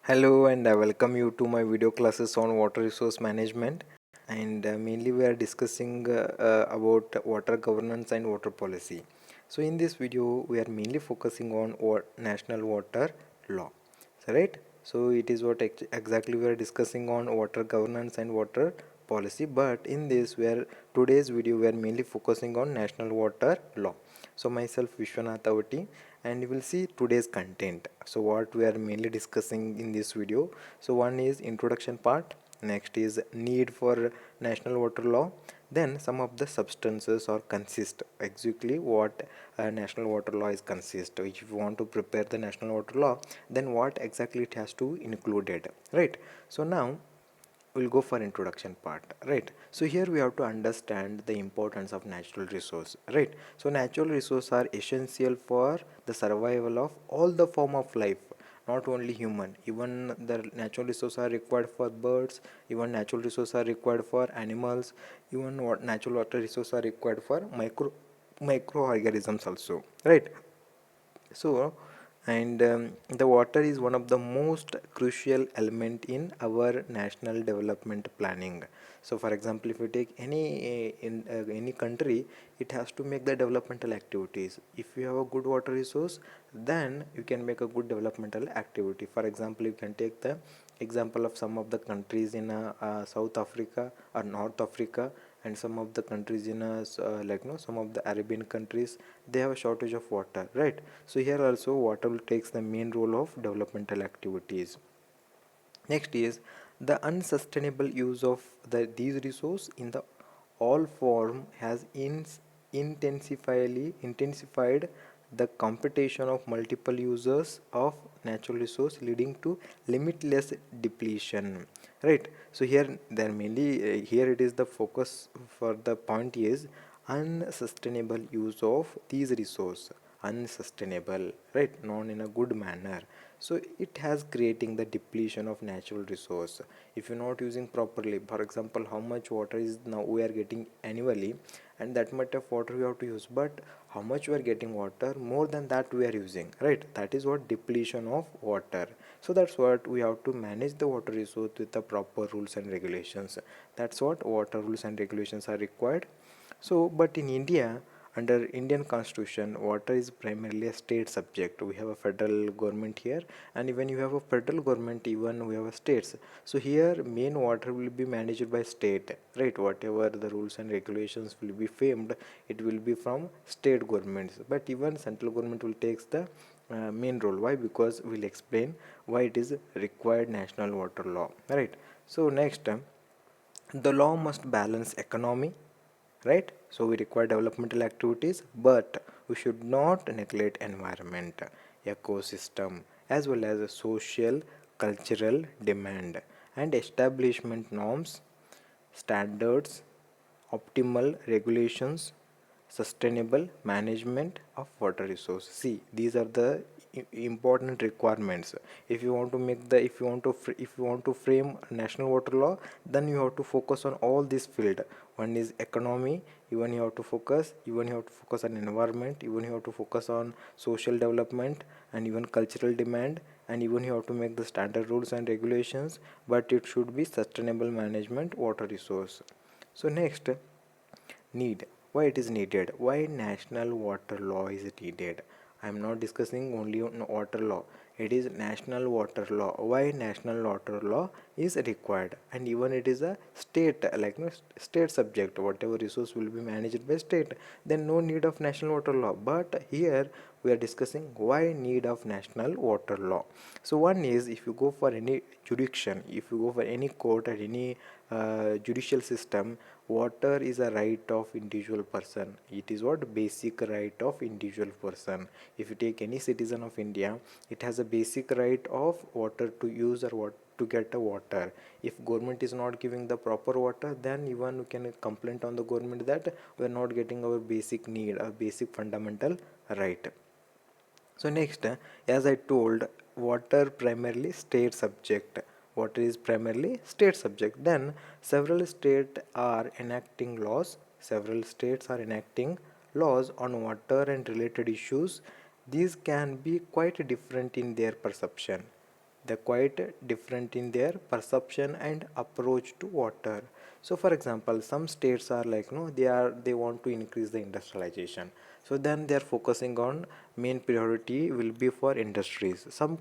Hello and I welcome you to my video classes on water resource management, and mainly we are discussing about water governance and water policy. So in this video we are mainly focusing on national water law. Right, so it is what exactly we are discussing on water governance and water policy, but in this today's video we are mainly focusing on national water law. So myself Vishwanath Avati, and you will see today's content. So what we are mainly discussing in this video, so one is introduction part, next is need for national water law, then some of the substances or consist exactly what national water law is consist. If you want to prepare the national water law, then what exactly it has to included, right? So now we'll go for introduction part, right? So here we have to understand the importance of natural resource, right? So natural resources are essential for the survival of all the form of life, not only human. Even the natural resources are required for birds, even natural resources are required for animals, even what natural water resources are required for microorganisms also, right? So, and the water is one of the most crucial element in our national development planning. So for example, if you take any country, it has to make the developmental activities. If you have a good water resource, then you can make a good developmental activity. For example, you can take the example of some of the countries in South Africa or North Africa, and some of the countries in some of the Arabian countries, they have a shortage of water, right? So here also water will takes the main role of developmental activities. Next is the unsustainable use of these resources in the all form has intensified the competition of multiple users of natural resource, leading to limitless depletion, right? So here there mainly here it is the focus for the point is unsustainable use of these resource, unsustainable, right? Not in a good manner. So it has creating the depletion of natural resource. If you're not using properly, for example, how much water is now we are getting annually, and that much of water we have to use, but how much we are getting water, more than that we are using, right? That is what depletion of water. So that's what we have to manage the water resource with the proper rules and regulations. That's what water rules and regulations are required. So but in India, under Indian constitution, water is primarily a state subject. We have a federal government here, and even you have a federal government, even we have a states. So here main water will be managed by state, right? Whatever the rules and regulations will be framed, it will be from state governments, but even central government will takes the main role. Why? Because we'll explain why it is required national water law, right? So next, the law must balance economy, right? So we require developmental activities, but we should not neglect environment, ecosystem, as well as a social cultural demand, and establishment norms, standards, optimal regulations, sustainable management of water resources. See, these are the important requirements. If you want to make the if you want to frame national water law, then you have to focus on all this field. One is economy, even you have to focus, even you have to focus on environment, even you have to focus on social development, and even cultural demand, and even you have to make the standard rules and regulations, but it should be sustainable management water resource. So next, need. Why it is needed? Why national water law is needed? I am not discussing only on water law. It is national water law. Why national water law is required? And even it is a state, state subject. Whatever resource will be managed by state, then no need of national water law. But here we are discussing why need of national water law. So one is, if you go for any jurisdiction, if you go for any court or any judicial system, water is a right of individual person. It is what basic right of individual person. If you take any citizen of India, it has a basic right of water to use, or what to get a water. If government is not giving the proper water, then even we can complain on the government that we are not getting our basic need, a basic fundamental right. So next, as I told, water primarily state subject. Water is primarily state subject. Then several states are enacting laws. Several states are enacting laws on water and related issues. These can be quite different in their perception. They're quite different in their perception and approach to water. So for example, some states are like, no, they want to increase the industrialization, so then they are focusing on main priority will be for industries. Some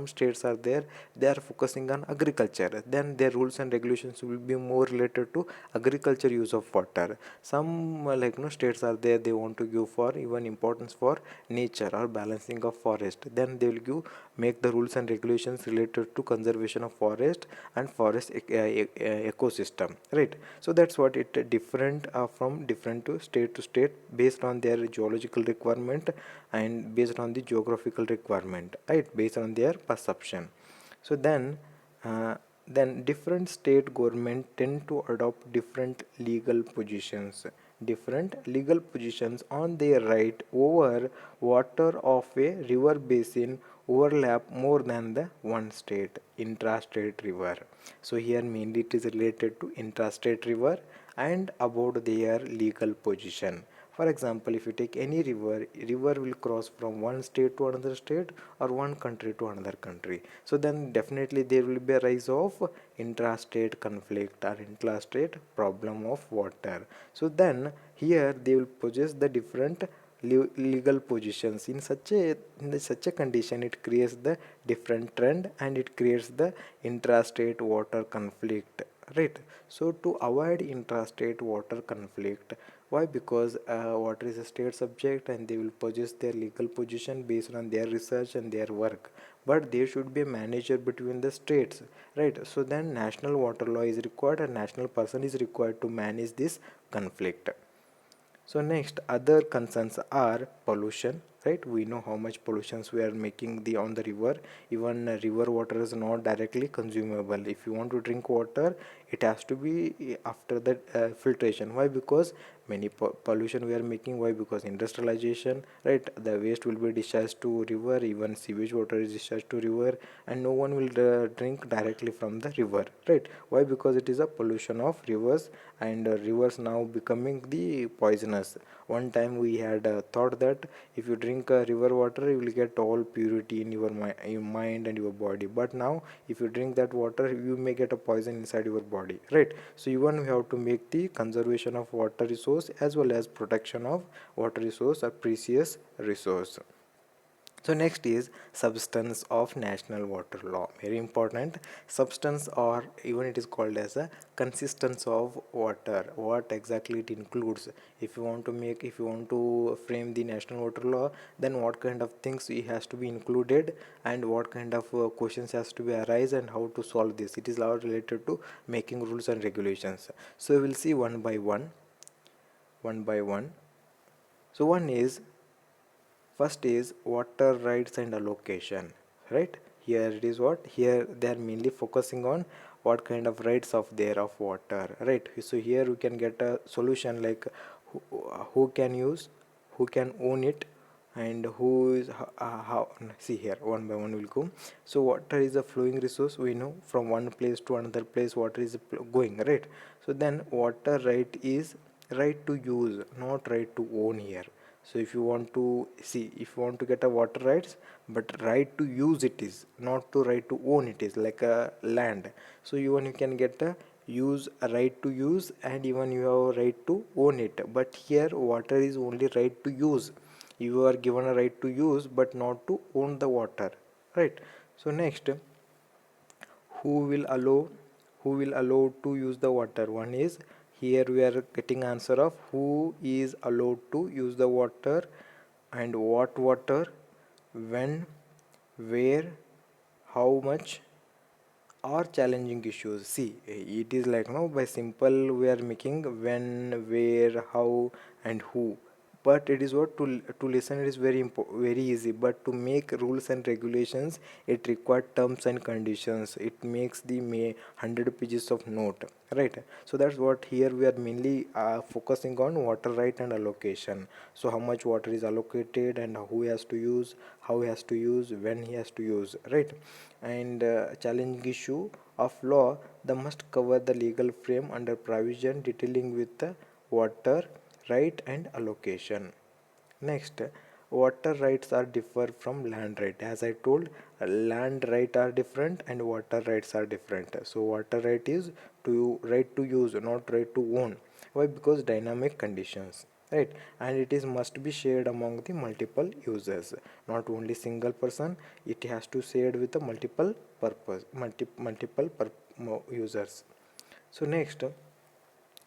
states are there, they are focusing on agriculture, then their rules and regulations will be more related to agriculture use of water. Some like, no, states are there, they want to give for even importance for nature or balancing of forest, then they will give, make the rules and regulations related to conservation of forest and forest ecosystem, right? So that's what it different from different to state based on their geological requirement and based on the geographical requirement, right, based on their perception. So uh, then different state government tend to adopt different legal positions on their right over water of a river basin overlap more than the one state intrastate river. So here mainly it is related to intrastate river and about their legal position. For example, if you take any river will cross from one state to another state or one country to another country. So then definitely there will be a rise of intrastate conflict or intrastate problem of water. So then here they will possess the different legal positions. In such a condition, it creates the different trend and it creates the intrastate water conflict, right? So to avoid intrastate water conflict, why? Because water is a state subject and they will possess their legal position based on their research and their work, but there should be a manager between the states, right? So then national water law is required and national person is required to manage this conflict. So next, other concerns are pollution, right? We know how much pollutions we are making the on the river. Even river water is not directly consumable. If you want to drink water, it has to be after that filtration. Why? Because many pollution we are making. Why? Because industrialization, right? The waste will be discharged to river. Even sewage water is discharged to river, and no one will drink directly from the river, right? Why? Because it is a pollution of rivers, and rivers now becoming the poisonous. One time we had thought that if you drink river water you will get all purity in your mind and your body, but now if you drink that water you may get a poison inside your body, right? So even we have to make the conservation of water resource as well as protection of water resource a precious resource. So next is substance of national water law. Very important. Substance, or even it is called as a consistence of water. What exactly it includes? If you want to frame the national water law, then what kind of things it has to be included, and what kind of questions has to be arise, and how to solve this. It is all related to making rules and regulations. So we will see one by one. So one is first is water rights and allocation, right? Here it is what here they are mainly focusing on what kind of rights of there of water, right? So here we can get a solution like who can use, who can own it, and who is how. See here one by one will go. So water is a flowing resource. We know from one place to another place water is going, right? So then water right is right to use, not right to own here. So if you want to see, if you want to get a water rights, but right to use it is not to right to own it is like a land. So even you can get a right to use, and even you have a right to own it, but here water is only right to use. You are given a right to use but not to own the water, right? So next, who will allow to use the water? One is here we are getting answer of who is allowed to use the water, and what water, when, where, how much, or challenging issues. See, it is like no by simple we are making when, where, how, and who, but it is what to listen it is very easy, but to make rules and regulations it requires terms and conditions. It makes the 100 pages of note, right? So that's what here we are mainly focusing on water right and allocation. So how much water is allocated, and who has to use, how he has to use, when he has to use, right? And challenging issue of law, the must cover the legal frame under provision detailing with the water right and allocation. Next, water rights are differ from land right. As I told, land right are different and water rights are different. So water right is to right to use, not right to own. Why? Because dynamic conditions, right? And it is must be shared among the multiple users, not only single person. It has to shared with the multiple purpose, users. So next,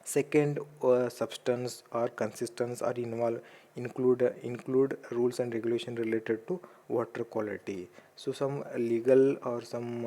second, substance or consistence or include rules and regulation related to water quality. So some legal or some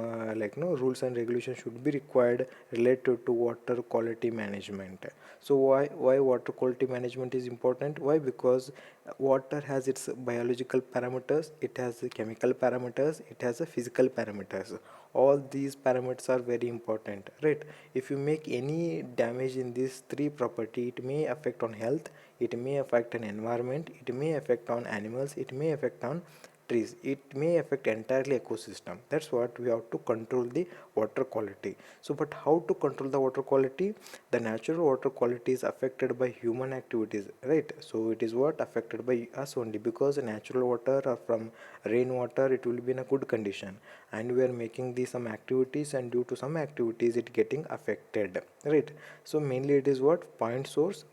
rules and regulations should be required related to water quality management. So why water quality management is important? Why? Because water has its biological parameters, it has the chemical parameters, it has the physical parameters. All these parameters are very important, right? If you make any damage in these three property, it may affect on health, it may affect an environment, it may affect on animals, it may affect on trees, it may affect entirely ecosystem. That's what we have to control the water quality. So but how to control the water quality? The natural water quality is affected by human activities, right? So it is what affected by us only, because natural water or from rainwater, it will be in a good condition, and we are making these some activities, and due to some activities it getting affected, right? So mainly it is what point source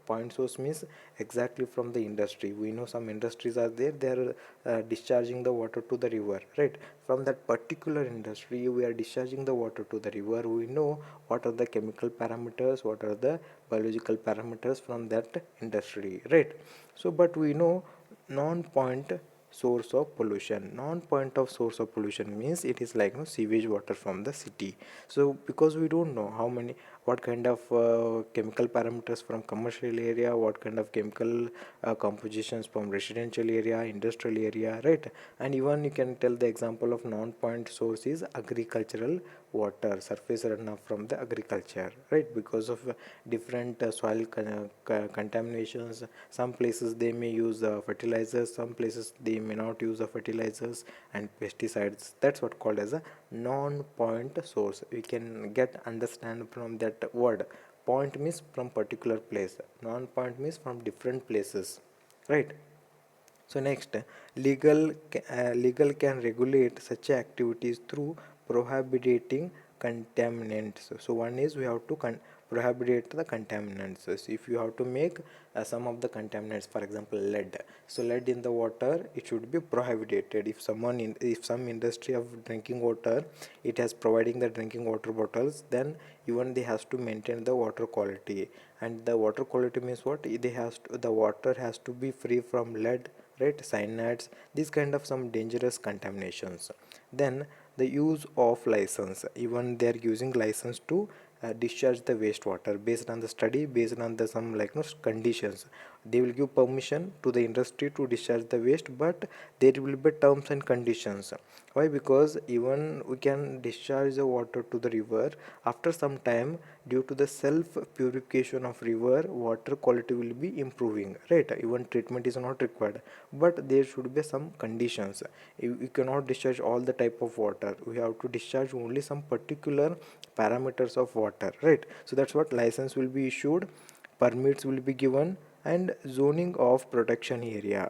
means exactly from the industry. We know some industries are there, they are discharging the water to the river, right? From that particular industry we are discharging the water to the river. We know what are the chemical parameters, what are the biological parameters from that industry, right? So but we know non-point source of pollution. Non-point of source of pollution means it is like sewage water from the city. So because we don't know how many, what kind of chemical parameters from commercial area, what kind of chemical compositions from residential area, industrial area, right? And even you can tell the example of non-point source is agricultural water, surface runoff from the agriculture, right? Because of different soil contaminations. Some places they may use fertilizers, some places they may not use the fertilizers and pesticides. That's what called as a non-point source. We can get understand from that word. Point means from particular place, non-point means from different places, right? So next, legal can regulate such activities through prohibiting contaminants. So one is we have to prohibit the contaminants. So if you have to make some of the contaminants, for example lead, so lead in the water, it should be prohibited. If someone in, if some industry of drinking water, it has providing the drinking water bottles, then even they has to maintain the water quality. And the water quality means what? They has to, the water has to be free from lead, right? Cyanides, these kind of some dangerous contaminations. Then the use of license, even they are using license to discharge the wastewater based on the study, based on the some conditions. They will give permission to the industry to discharge the waste, but there will be terms and conditions. Why? Because even we can discharge the water to the river, after some time, due to the self purification of river, water quality will be improving, right? Even treatment is not required, but there should be some conditions. You cannot discharge all the type of water, we have to discharge only some particular parameters of water, right? So that's what license will be issued, permits will be given, and zoning of protection area,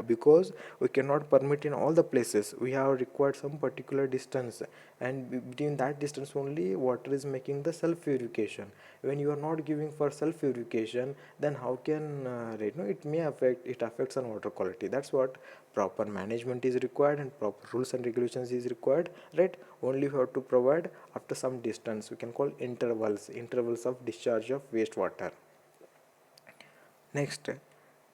because we cannot permit in all the places, we have required some particular distance, and between that distance only water is making the self purification. When you are not giving for self purification, then how can right, no, it may affect, it affects on water quality. That's what proper management is required and proper rules and regulations is required, right? Only you have to provide after some distance, we can call intervals of discharge of wastewater. Next,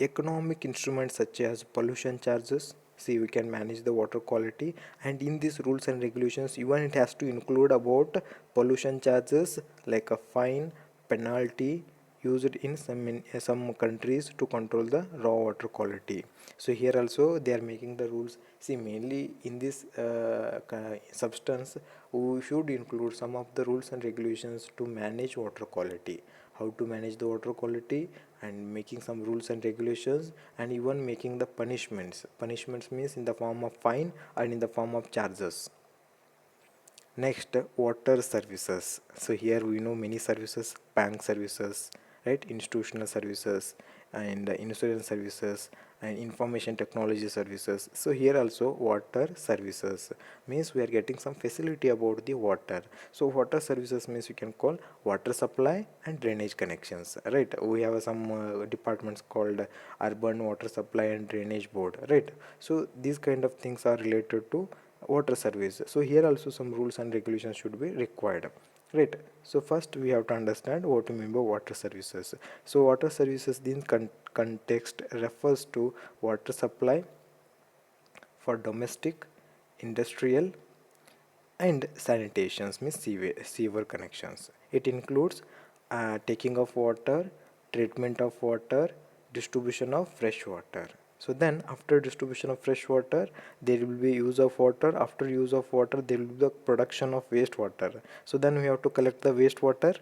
economic instruments such as pollution charges. See, we can manage the water quality, and in these rules and regulations, even it has to include about pollution charges like a fine, penalty used in some countries to control the raw water quality. So here also they are making the rules. See, mainly in this substance, we should include some of the rules and regulations to manage water quality, how to manage the water quality, and making some rules and regulations, and even making the punishments means in the form of fine and in the form of charges. Next, water services. So here we know many services, bank services, right? Institutional services, and insurance services and information technology services. So here also water services means we are getting some facility about the water. So water services means you can call water supply and drainage connections, right? We have some departments called urban water supply and drainage board, right? So these kind of things are related to water service. So here also some rules and regulations should be required, right? So first we have to understand what we mean by water services. So water services in context refers to water supply for domestic, industrial and sanitations means sewer connections. It includes taking of water, treatment of water, distribution of fresh water. So then after distribution of fresh water, there will be use of water. After use of water, there will be the production of wastewater. So then we have to collect the wastewater,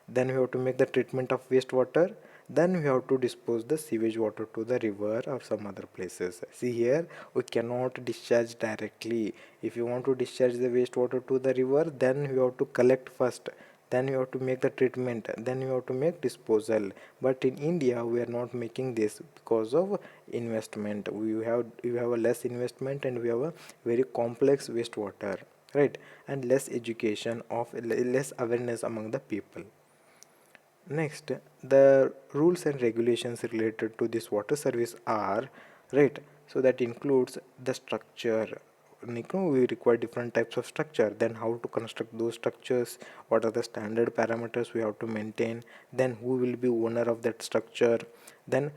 then we have to make the treatment of wastewater, then we have to dispose the sewage water to the river or some other places. See here, we cannot discharge directly. If you want to discharge the wastewater to the river, then you have to collect first, then you have to make the treatment, then you have to make disposal. But in India we are not making this because of investment. We have a less investment and we have a very complex wastewater, right? And less education of less awareness among the people. Next, the rules and regulations related to this water service are, right? So that includes the structure. We require different types of structure. Then how to construct those structures? What are the standard parameters we have to maintain? Then who will be owner of that structure? Then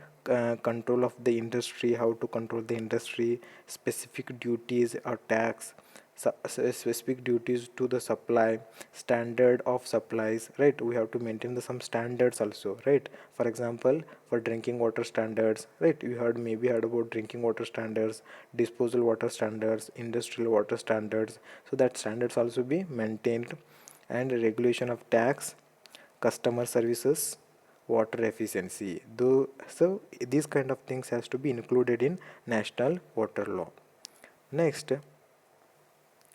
control of the industry. How to control the industry? Specific duties or tax, specific duties to the supply, standard of supplies, right? We have to maintain the some standards also, right? For example, for drinking water standards, right? You maybe heard about drinking water standards, disposal water standards, industrial water standards. So that standards also be maintained. And regulation of tax, customer services, water efficiency, though. So these kind of things has to be included in national water law. Next,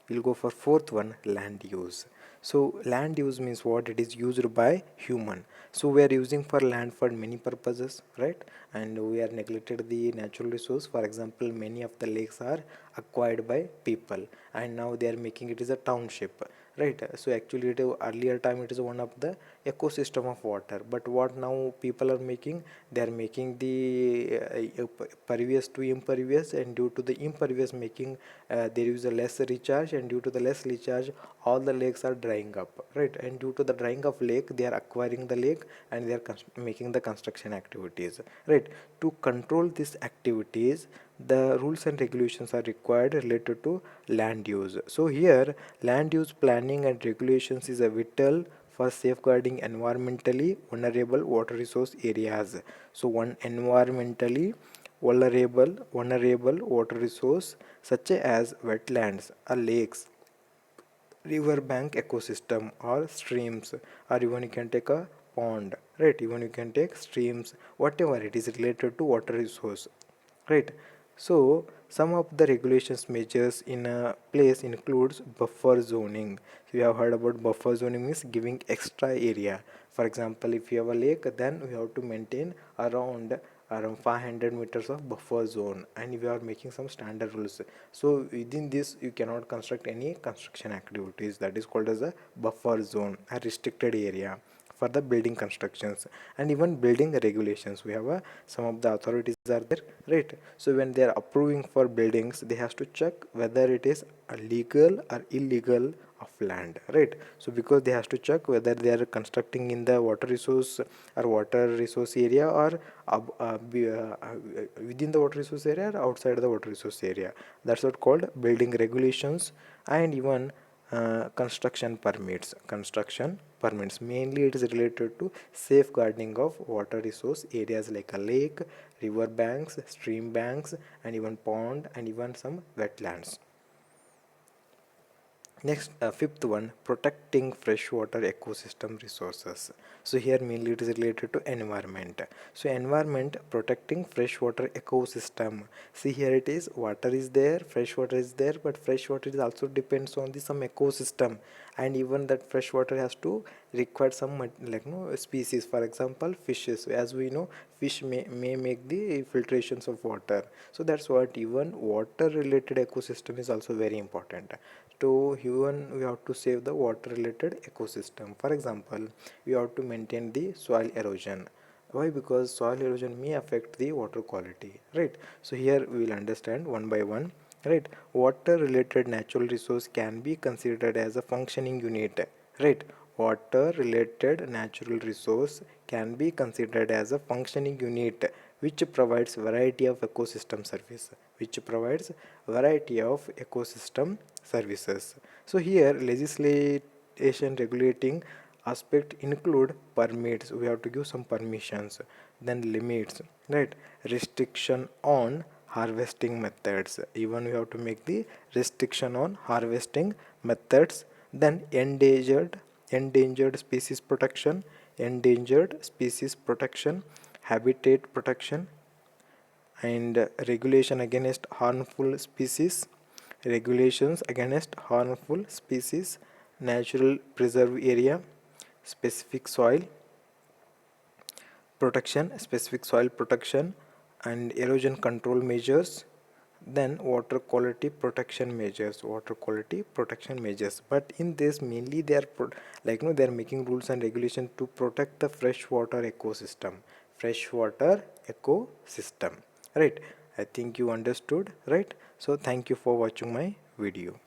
we'll go for fourth one, land use. So land use means what? It is used by human. So we are using for land for many purposes, right? And we are neglected the natural resource. For example, many of the lakes are acquired by people and now they are making it as a township, right? So actually earlier time it is one of the ecosystem of water, but what now people are making, they are making the pervious to impervious, and due to the impervious making, there is a less recharge, and due to the less recharge all the lakes are drying up, right? And due to the drying of lake, they are acquiring the lake and they are making the construction activities, right? To control these activities, the rules and regulations are required related to land use. So here land use planning and regulations is a vital for safeguarding environmentally vulnerable water resource areas. So one environmentally vulnerable water resource such as wetlands or lakes, river bank ecosystem or streams, or even you can take a pond, right? Even you can take streams, whatever it is related to water resource, right? So some of the regulations measures in a place includes buffer zoning. So you have heard about buffer zoning means giving extra area. For example, if you have a lake, then we have to maintain around 500 meters of buffer zone, and we are making some standard rules. So within this you cannot construct any construction activities, that is called as a buffer zone, a restricted area for the building constructions. And even building regulations, we have some of the authorities are there, right? So when they are approving for buildings, they has to check whether it is legal or illegal of land, right? So because they has to check whether they are constructing in the water resource or water resource area, or within the water resource area or outside the water resource area. That's what called building regulations. And even construction permits, mainly it is related to safeguarding of water resource areas like a lake, river banks, stream banks, and even pond, and even some wetlands. Next, fifth one, protecting freshwater ecosystem resources. So here mainly it is related to environment. So environment, protecting freshwater ecosystem. See here it is, water is there, freshwater is there, but freshwater is also depends on the some ecosystem, and even that freshwater has to require some like no species. For example, fishes. As we know, fish may make the filtrations of water. So that's what even water related ecosystem is also very important. To even we have to save the water related ecosystem. For example, we have to maintain the soil erosion. Why? Because soil erosion may affect the water quality, right? So here we will understand one by one, right? Water related natural resource can be considered as a functioning unit, right? Water related natural resource can be considered as a functioning unit which provides variety of ecosystem service, which provides variety of ecosystem services. So here legislation regulating aspect include permits. We have to give some permissions, then limits, right? Restriction on harvesting methods. Even we have to make the restriction on harvesting methods. Then endangered species protection, endangered species protection, habitat protection, and regulation against harmful species, regulations against harmful species, natural preserve area, specific soil specific soil protection, and erosion control measures. Then water quality protection measures. But in this mainly they are like no, they are making rules and regulations to protect the freshwater ecosystem, right? I think you understood, right? So thank you for watching my video.